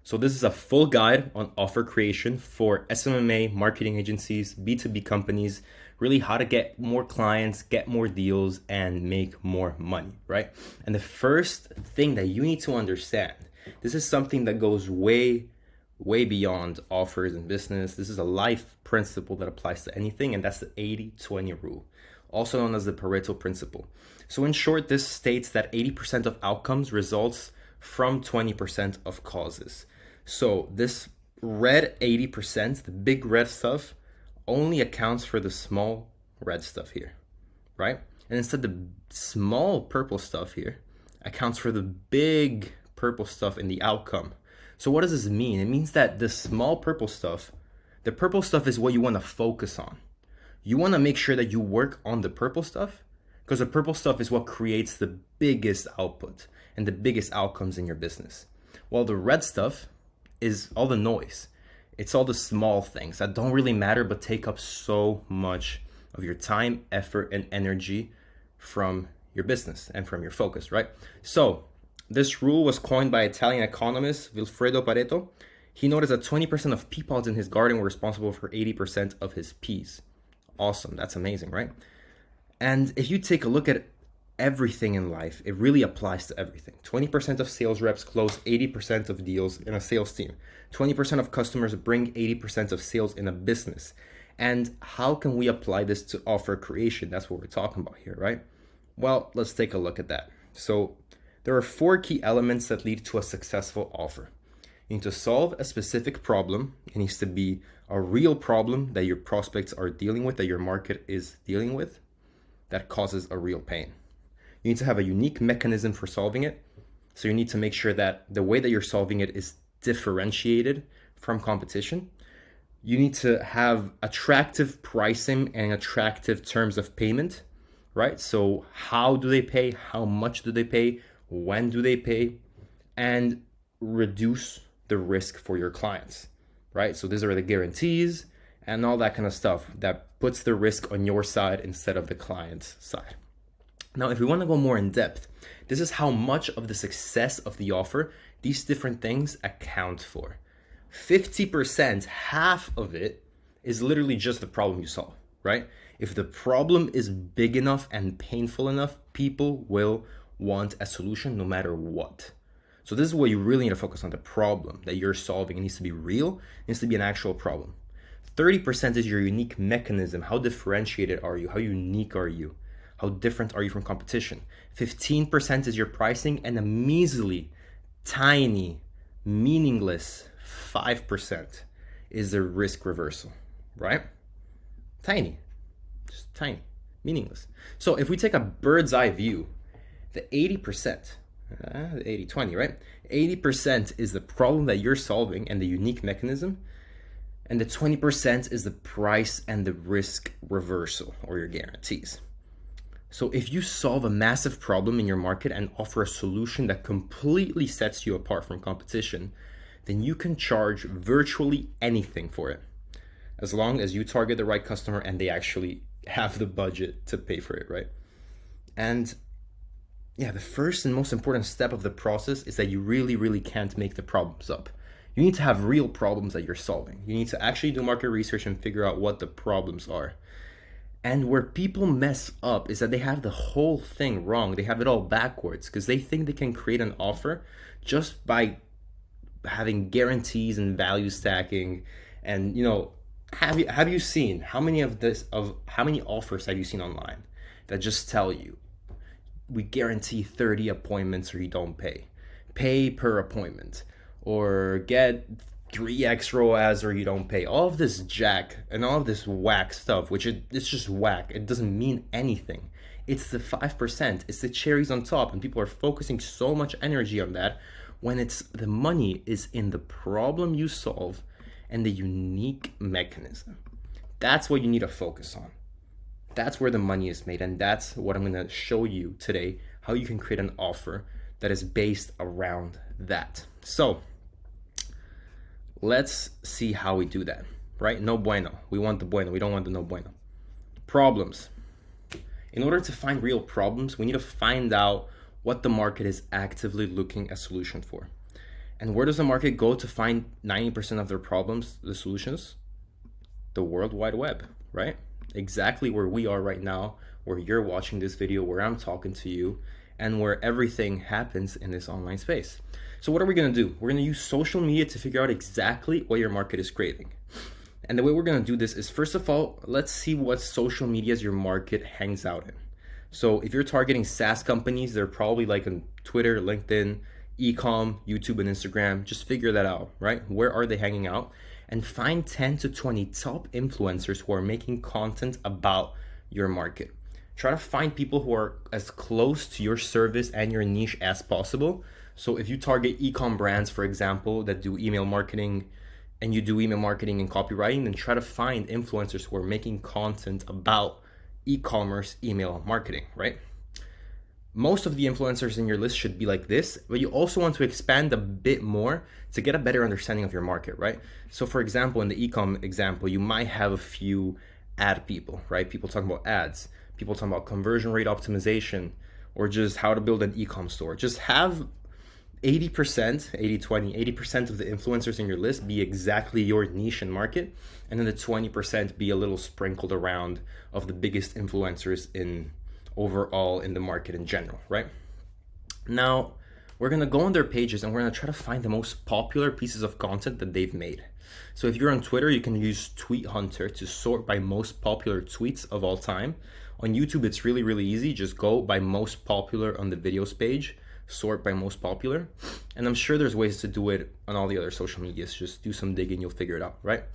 So this is a full guide on offer creation for SMMA marketing agencies, B2B companies, really how to get more clients, get more deals, and make more money, right? And the first thing that you need to understand, this is something that goes way beyond offers and business. This is a life principle that applies to anything, and that's the 80-20 rule, also known as the Pareto principle. So in short, this states that 80% of outcomes results from 20% of causes. So this red 80%, the big red stuff, only accounts for the small red stuff here, right? And instead the small purple stuff here accounts for the big purple stuff in the outcome. So what does this mean? It means that the small purple stuff, the purple stuff is what you want to focus on. You want to make sure that you work on the purple stuff because the purple stuff is what creates the biggest output and the biggest outcomes in your business. While the red stuff is all the noise. It's all the small things that don't really matter but take up so much of your time, effort, and energy from your business and from your focus, right? So this rule was coined by Italian economist Vilfredo Pareto. He noticed that 20% of pea pods in his garden were responsible for 80% of his peas. Awesome, that's amazing, right? And if you take a look at everything in life, it really applies to everything. 20% of sales reps close 80% of deals in a sales team. 20% of customers bring 80% of sales in a business. And how can we apply this to offer creation? That's what we're talking about here, right? Well, let's take a look at that. So there are 4 key elements that lead to a successful offer. You need to solve a specific problem. It needs to be a real problem that your prospects are dealing with, that your market is dealing with, that causes a real pain. You need to have a unique mechanism for solving it. So you need to make sure that the way that you're solving it is differentiated from competition. You need to have attractive pricing and attractive terms of payment, right? So how do they pay? How much do they pay? When do they pay? And reduce the risk for your clients, right? So these are the guarantees and all that kind of stuff that puts the risk on your side instead of the client's side. Now, if we want to go more in depth, this is how much of the success of the offer these different things account for. 50%, half of it, is literally just the problem you solve, right? If the problem is big enough and painful enough, people will want a solution no matter what. So this is what you really need to focus on, the problem that you're solving. It needs to be real, it needs to be an actual problem. 30% is your unique mechanism. How differentiated are you? How unique are you? How different are you from competition? 15% is your pricing, and a measly, tiny, meaningless 5% is the risk reversal, right? Tiny, just tiny, meaningless. So if we take a bird's eye view, the 80%, the 80-20, right? 80% is the problem that you're solving and the unique mechanism, and the 20% is the price and the risk reversal or your guarantees. So if you solve a massive problem in your market and offer a solution that completely sets you apart from competition, then you can charge virtually anything for it, as long as you target the right customer and they actually have the budget to pay for it, right? And yeah, the first and most important step of the process is that you really can't make the problems up. You need to have real problems that you're solving. You need to actually do market research and figure out what the problems are. And where people mess up is that they have the whole thing wrong. They have it all backwards because they think they can create an offer just by having guarantees and value stacking. And have you seen how many offers have you seen online that just tell you, we guarantee 30 appointments or you don't pay per appointment, or get 3x ROAS or you don't pay? All of this jack and all of this whack stuff, which it's just whack. It doesn't mean anything. It's the 5%. It's the cherries on top, and people are focusing so much energy on that when the money is in the problem you solve and the unique mechanism. That's what you need to focus on. That's where the money is made, and that's what I'm going to show you today, how you can create an offer that is based around that. So let's see how we do that, right? No bueno. We want the bueno. We don't want the no bueno. Problems. In order to find real problems, we need to find out what the market is actively looking a solution for. And where does the market go to find 90% of their problems, the solutions? The World Wide Web, right? Exactly where we are right now, where you're watching this video, where I'm talking to you, and where everything happens in this online space. So what are we gonna do? We're gonna use social media to figure out exactly what your market is craving. And the way we're gonna do this is, first of all, let's see what social medias your market hangs out in. So if you're targeting SaaS companies, they're probably like on Twitter, LinkedIn, e-com, YouTube, and Instagram. Just figure that out, right? Where are they hanging out? And find 10 to 20 top influencers who are making content about your market. Try to find people who are as close to your service and your niche as possible. So if you target e-com brands, for example, that do email marketing, and you do email marketing and copywriting, then try to find influencers who are making content about e-commerce email marketing, right? Most of the influencers in your list should be like this, but you also want to expand a bit more to get a better understanding of your market, right? So for example, in the e-com example, you might have a few ad people, right? People talking about ads, people talking about conversion rate optimization, or just how to build an e-com store. Just have 80%, 80% of the influencers in your list be exactly your niche and market, and then the 20% be a little sprinkled around of the biggest influencers in overall in the market in general, right? Now, we're gonna go on their pages and we're gonna try to find the most popular pieces of content that they've made. So if you're on Twitter, you can use Tweet Hunter to sort by most popular tweets of all time. On YouTube, it's really, really easy. Just go by most popular on the videos page, sort by most popular. And I'm sure there's ways to do it on all the other social medias. Just do some digging, you'll figure it out, right?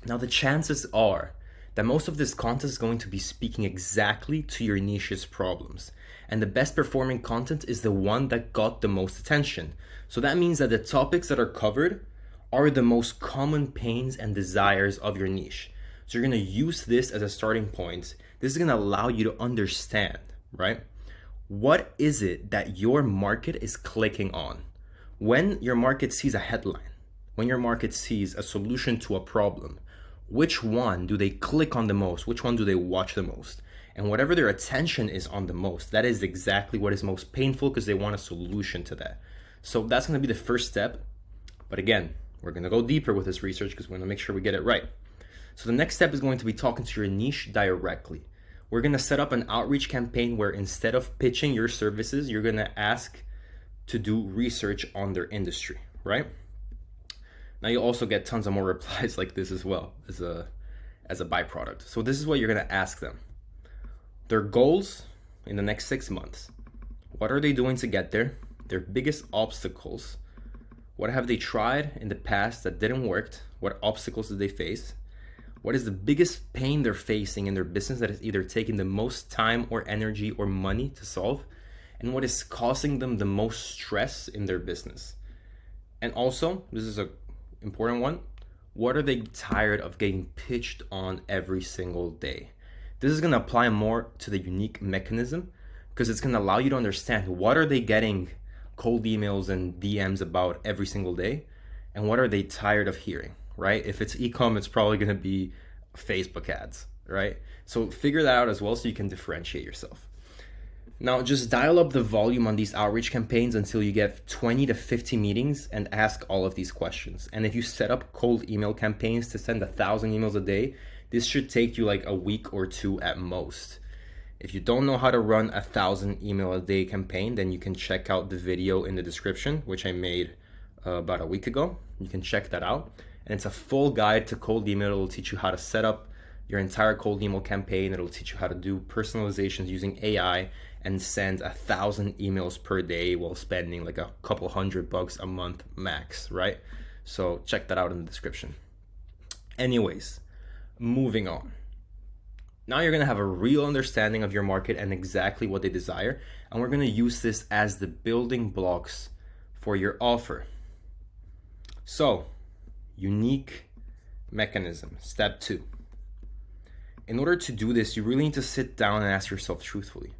Now, the chances are that most of this content is going to be speaking exactly to your niche's problems. And the best performing content is the one that got the most attention. So that means that the topics that are covered are the most common pains and desires of your niche. So you're gonna use this as a starting point. This is gonna allow you to understand, right? What is it that your market is clicking on? When your market sees a headline, when your market sees a solution to a problem, which one do they click on the most? Which one do they watch the most? And whatever their attention is on the most, that is exactly what is most painful because they want a solution to that. So that's gonna be the first step. But again, we're gonna go deeper with this research because we're gonna make sure we get it right. So the next step is going to be talking to your niche directly. We're gonna set up an outreach campaign where instead of pitching your services, you're gonna ask to do research on their industry, right? Now you'll also get tons of more replies like this as well as a byproduct. So this is what you're gonna ask them. Their goals in the next 6 months. What are they doing to get there? Their biggest obstacles. What have they tried in the past that didn't work? What obstacles did they face? What is the biggest pain they're facing in their business that is either taking the most time or energy or money to solve? And what is causing them the most stress in their business? And also, this is an important one, what are they tired of getting pitched on every single day? This is gonna apply more to the unique mechanism because it's gonna allow you to understand what are they getting cold emails and DMs about every single day, and what are they tired of hearing, right? If it's e-com, it's probably gonna be Facebook ads, right? So figure that out as well so you can differentiate yourself. Now just dial up the volume on these outreach campaigns until you get 20 to 50 meetings and ask all of these questions. And if you set up cold email campaigns to send 1,000 emails a day, this should take you like a week or two at most. If you don't know how to run 1,000 email a day campaign, then you can check out the video in the description, which I made about a week ago. You can check that out. And it's a full guide to cold email. It'll teach you how to set up your entire cold email campaign. It'll teach you how to do personalizations using AI and send 1,000 emails per day while spending like a couple $100 a month max, right? So check that out in the description. Anyways, moving on. Now you're gonna have a real understanding of your market and exactly what they desire. And we're gonna use this as the building blocks for your offer. So, unique mechanism, step 2. In order to do this, you really need to sit down and ask yourself truthfully,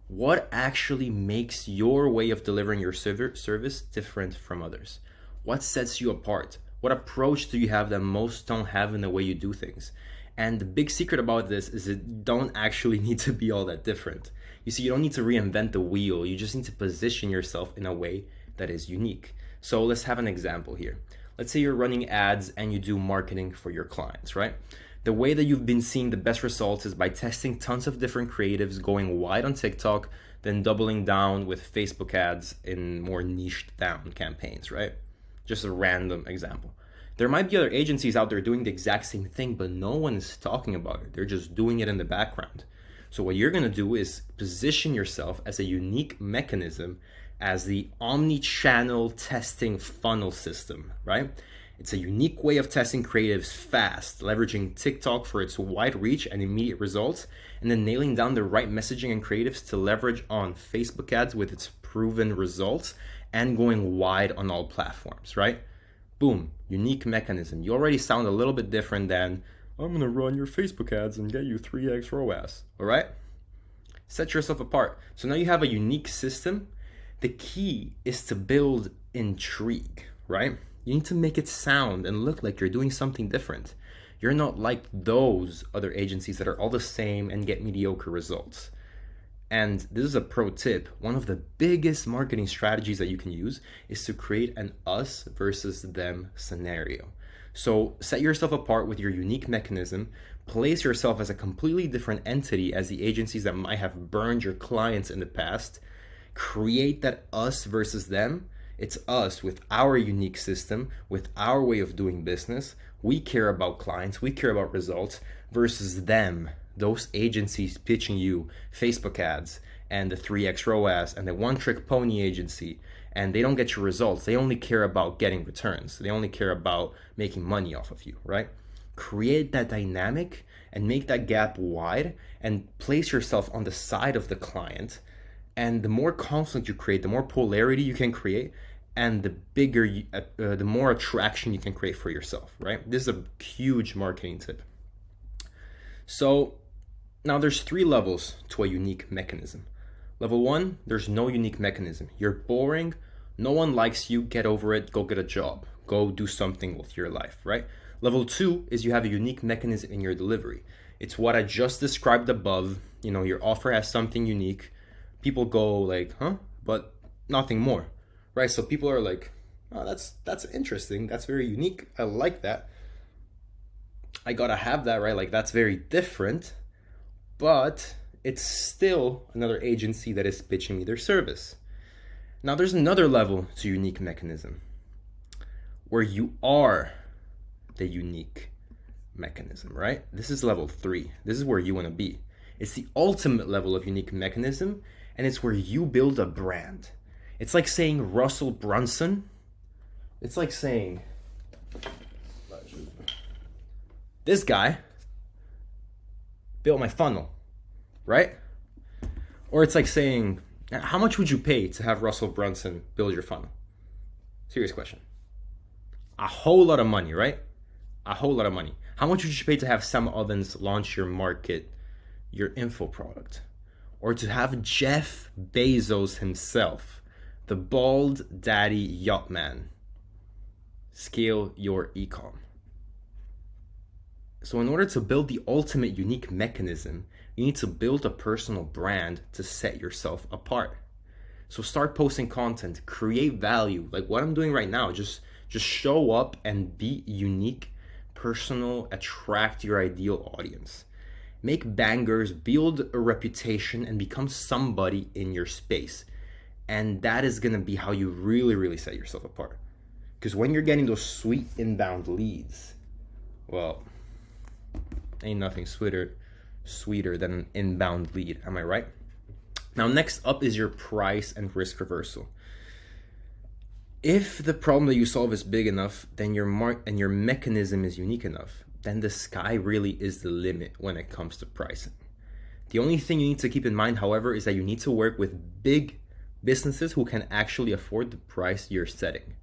what actually makes your way of delivering your service different from others? What sets you apart? What approach do you have that most don't have in the way you do things? And the big secret about this is it don't actually need to be all that different. You see, you don't need to reinvent the wheel. You just need to position yourself in a way that is unique. So let's have an example here. Let's say you're running ads and you do marketing for your clients, right? The way that you've been seeing the best results is by testing tons of different creatives, going wide on TikTok, then doubling down with Facebook ads in more niched down campaigns, right? Just a random example. There might be other agencies out there doing the exact same thing, but no one is talking about it. They're just doing it in the background. So what you're gonna do is position yourself as a unique mechanism, as the omni-channel testing funnel system, right? It's a unique way of testing creatives fast, leveraging TikTok for its wide reach and immediate results, and then nailing down the right messaging and creatives to leverage on Facebook ads with its proven results, and going wide on all platforms, right? Boom, unique mechanism. You already sound a little bit different than, I'm gonna run your Facebook ads and get you 3x ROAS, all right? Set yourself apart. So now you have a unique system. The key is to build intrigue, right? You need to make it sound and look like you're doing something different. You're not like those other agencies that are all the same and get mediocre results. And this is a pro tip. One of the biggest marketing strategies that you can use is to create an us versus them scenario. So set yourself apart with your unique mechanism, place yourself as a completely different entity as the agencies that might have burned your clients in the past, create that us versus them. It's us with our unique system, with our way of doing business. We care about clients, we care about results, versus them, those agencies pitching you Facebook ads and the 3x ROAS and the one-trick pony agency, and they don't get your results. They only care about getting returns. They only care about making money off of you, right? Create that dynamic and make that gap wide and place yourself on the side of the client. And the more conflict you create, the more polarity you can create, and the more attraction you can create for yourself, right? This is a huge marketing tip. So now there's 3 levels to a unique mechanism. Level 1, there's no unique mechanism. You're boring, no one likes you, get over it, go get a job, go do something with your life, right? Level 2 is you have a unique mechanism in your delivery. It's what I just described above. You know, your offer has something unique. People go like, huh? But nothing more, right? So people are like, oh, that's interesting. That's very unique. I like that. I gotta have that, right? Like, that's very different, but it's still another agency that is pitching me their service. Now there's another level to unique mechanism where you are the unique mechanism, right? This is level 3. This is where you want to be. It's the ultimate level of unique mechanism, and it's where you build a brand. It's like saying Russell Brunson. It's like saying this guy built my funnel, right? Or it's like saying, how much would you pay to have Russell Brunson build your funnel? Serious question. A whole lot of money, right? A whole lot of money. How much would you pay to have Sam Ovens launch your info product? Or to have Jeff Bezos himself, the bald daddy yacht man, scale your ecom? So in order to build the ultimate unique mechanism, you need to build a personal brand to set yourself apart. So start posting content, create value, like what I'm doing right now. Just show up and be unique, personal, attract your ideal audience. Make bangers, build a reputation, and become somebody in your space. And that is gonna be how you really, really set yourself apart. Because when you're getting those sweet inbound leads, well, ain't nothing sweeter than an inbound lead, am I right? Now, next up is your price and risk reversal. If the problem that you solve is big enough, then your mechanism is unique enough, then the sky really is the limit when it comes to pricing. The only thing you need to keep in mind, however, is that you need to work with big businesses who can actually afford the price you're setting.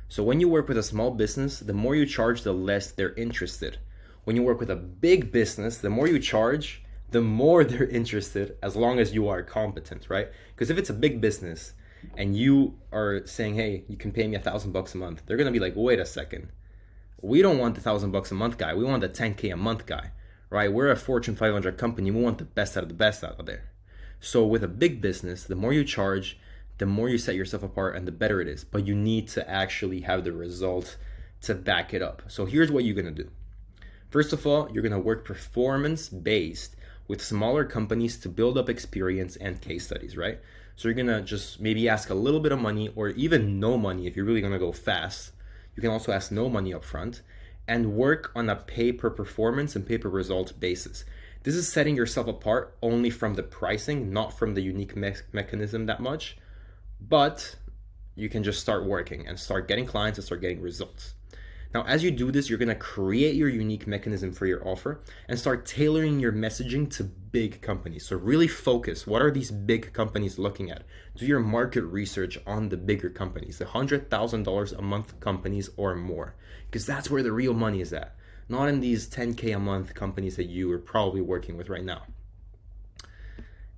So when you work with a small business, the more you charge, the less they're interested. When you work with a big business, the more you charge, the more they're interested, as long as you are competent, right? Because if it's a big business and you are saying, hey, you can pay me $1,000 a month, they're gonna be like, wait a second. We don't want the $1,000 a month guy. We want the 10K a month guy, right? We're a Fortune 500 company. We want the best out of the best out there. So with a big business, the more you charge, the more you set yourself apart and the better it is. But you need to actually have the result to back it up. So here's what you're gonna do. First of all, you're gonna work performance-based with smaller companies to build up experience and case studies, right? So you're gonna just maybe ask a little bit of money or even no money if you're really gonna go fast. You can also ask no money up front and work on a pay per performance and pay per result basis. This is setting yourself apart only from the pricing, not from the unique mechanism that much, but you can just start working and start getting clients and start getting results. Now, as you do this, you're gonna create your unique mechanism for your offer and start tailoring your messaging to big companies. So really focus, what are these big companies looking at? Do your market research on the bigger companies, the $100,000 a month companies or more, because that's where the real money is at, not in these 10K a month companies that you are probably working with right now.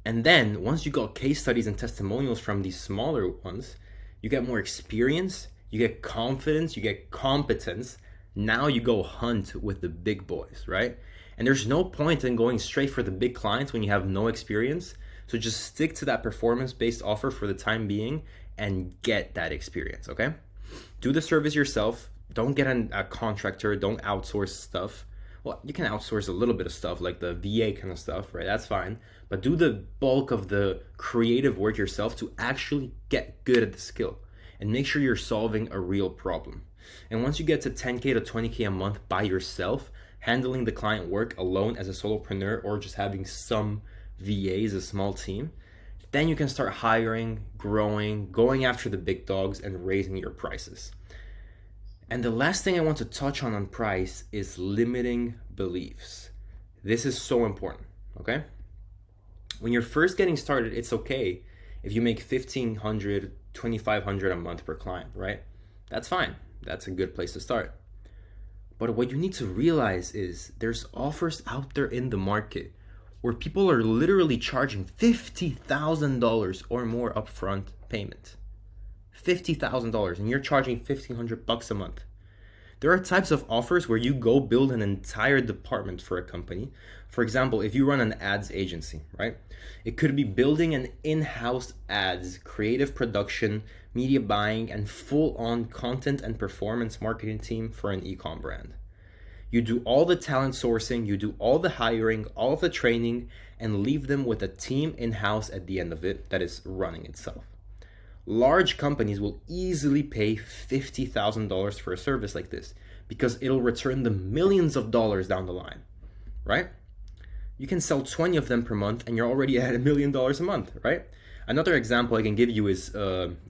And then once you got case studies and testimonials from these smaller ones, you get more experience, you get confidence, you get competence. Now you go hunt with the big boys, right? And there's no point in going straight for the big clients when you have no experience. So just stick to that performance-based offer for the time being and get that experience, okay? Do the service yourself. Don't get a contractor. Don't outsource stuff. Well, you can outsource a little bit of stuff like the VA kind of stuff, right? That's fine. But do the bulk of the creative work yourself to actually get good at the skill. And make sure you're solving a real problem. And once you get to 10K to 20K a month by yourself, handling the client work alone as a solopreneur or just having some VAs, a small team, then you can start hiring, growing, going after the big dogs and raising your prices. And the last thing I want to touch on price is limiting beliefs. This is so important, okay? When you're first getting started, it's okay if you make $1,500, $2,500 a month per client, right? That's fine. That's a good place to start. But what you need to realize is there's offers out there in the market where people are literally charging $50,000 or more upfront payment. $50,000 and you're charging $1,500 a month. There are types of offers where you go build an entire department for a company. For example, if you run an ads agency, right? It could be building an in-house ads, creative production, media buying, and full-on content and performance marketing team for an e-com brand. You do all the talent sourcing, you do all the hiring, all of the training, and leave them with a team in-house at the end of it that is running itself. Large companies will easily pay $50,000 for a service like this because it'll return them millions of dollars down the line, right? You can sell 20 of them per month and you're already at $1 million a month, right? Another example I can give you is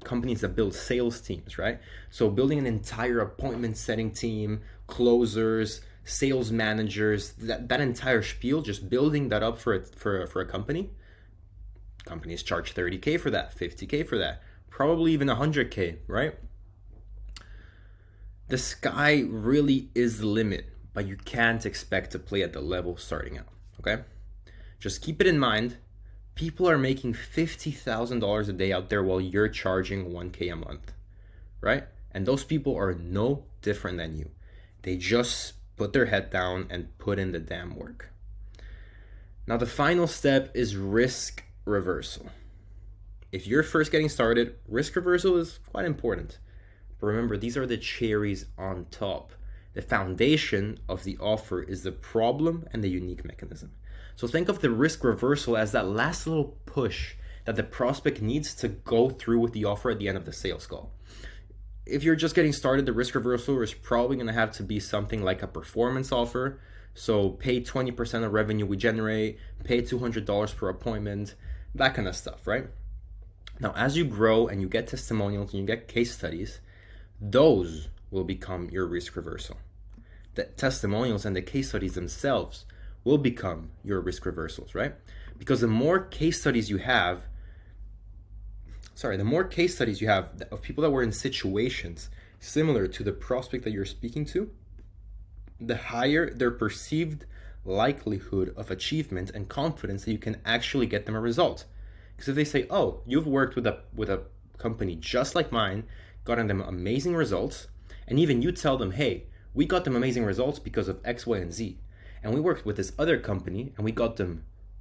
companies that build sales teams, right? So building an entire appointment setting team, closers, sales managers, that entire spiel, just building that up for a company. Companies charge 30K for that, 50K for that. Probably even 100K, right? The sky really is the limit, but you can't expect to play at the level starting out, okay? Just keep it in mind, people are making $50,000 a day out there while you're charging 1K a month, right? And those people are no different than you. They just put their head down and put in the damn work. Now the final step is risk reversal. If you're first getting started, risk reversal is quite important. But remember, these are the cherries on top. The foundation of the offer is the problem and the unique mechanism. So think of the risk reversal as that last little push that the prospect needs to go through with the offer at the end of the sales call. If you're just getting started, the risk reversal is probably going to have to be something like a performance offer. So pay 20% of revenue we generate, pay $200 per appointment, that kind of stuff, right? Now, as you grow and you get testimonials and you get case studies, those will become your risk reversal. The testimonials and the case studies themselves will become your risk reversals, right? Because the more case studies you have of people that were in situations similar to the prospect that you're speaking to, the higher their perceived likelihood of achievement and confidence that you can actually get them a result. Because if they say, oh, you've worked with a company just like mine, gotten them amazing results, and even you tell them, hey, we got them amazing results because of X, Y, and Z. And we worked with this other company and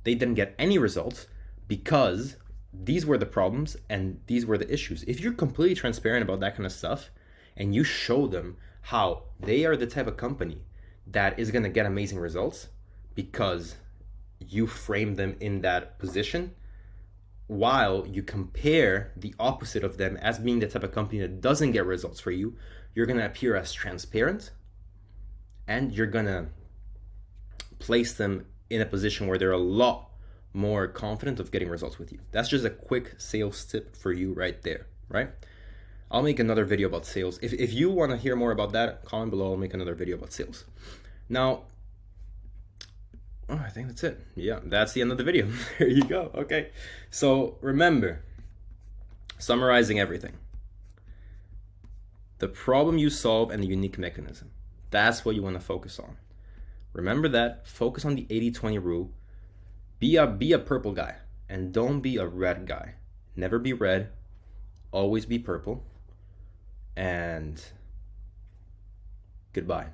they didn't get any results because these were the problems and these were the issues. If you're completely transparent about that kind of stuff and you show them how they are the type of company that is going to get amazing results because you frame them in that position, while you compare the opposite of them as being the type of company that doesn't get results for you, you're going to appear as transparent and you're going to place them in a position where they're a lot more confident of getting results with you. That's just a quick sales tip for you right there, right? I'll make another video about sales. If you want to hear more about that, comment below. I'll make another video about sales. Now, I think that's it. Yeah, that's the end of the video. There you go. Okay. So remember, summarizing everything, the problem you solve and the unique mechanism. That's what you want to focus on. Remember that. Focus on the 80-20 rule. Be a purple guy and don't be a red guy. Never be red. Always be purple. And goodbye.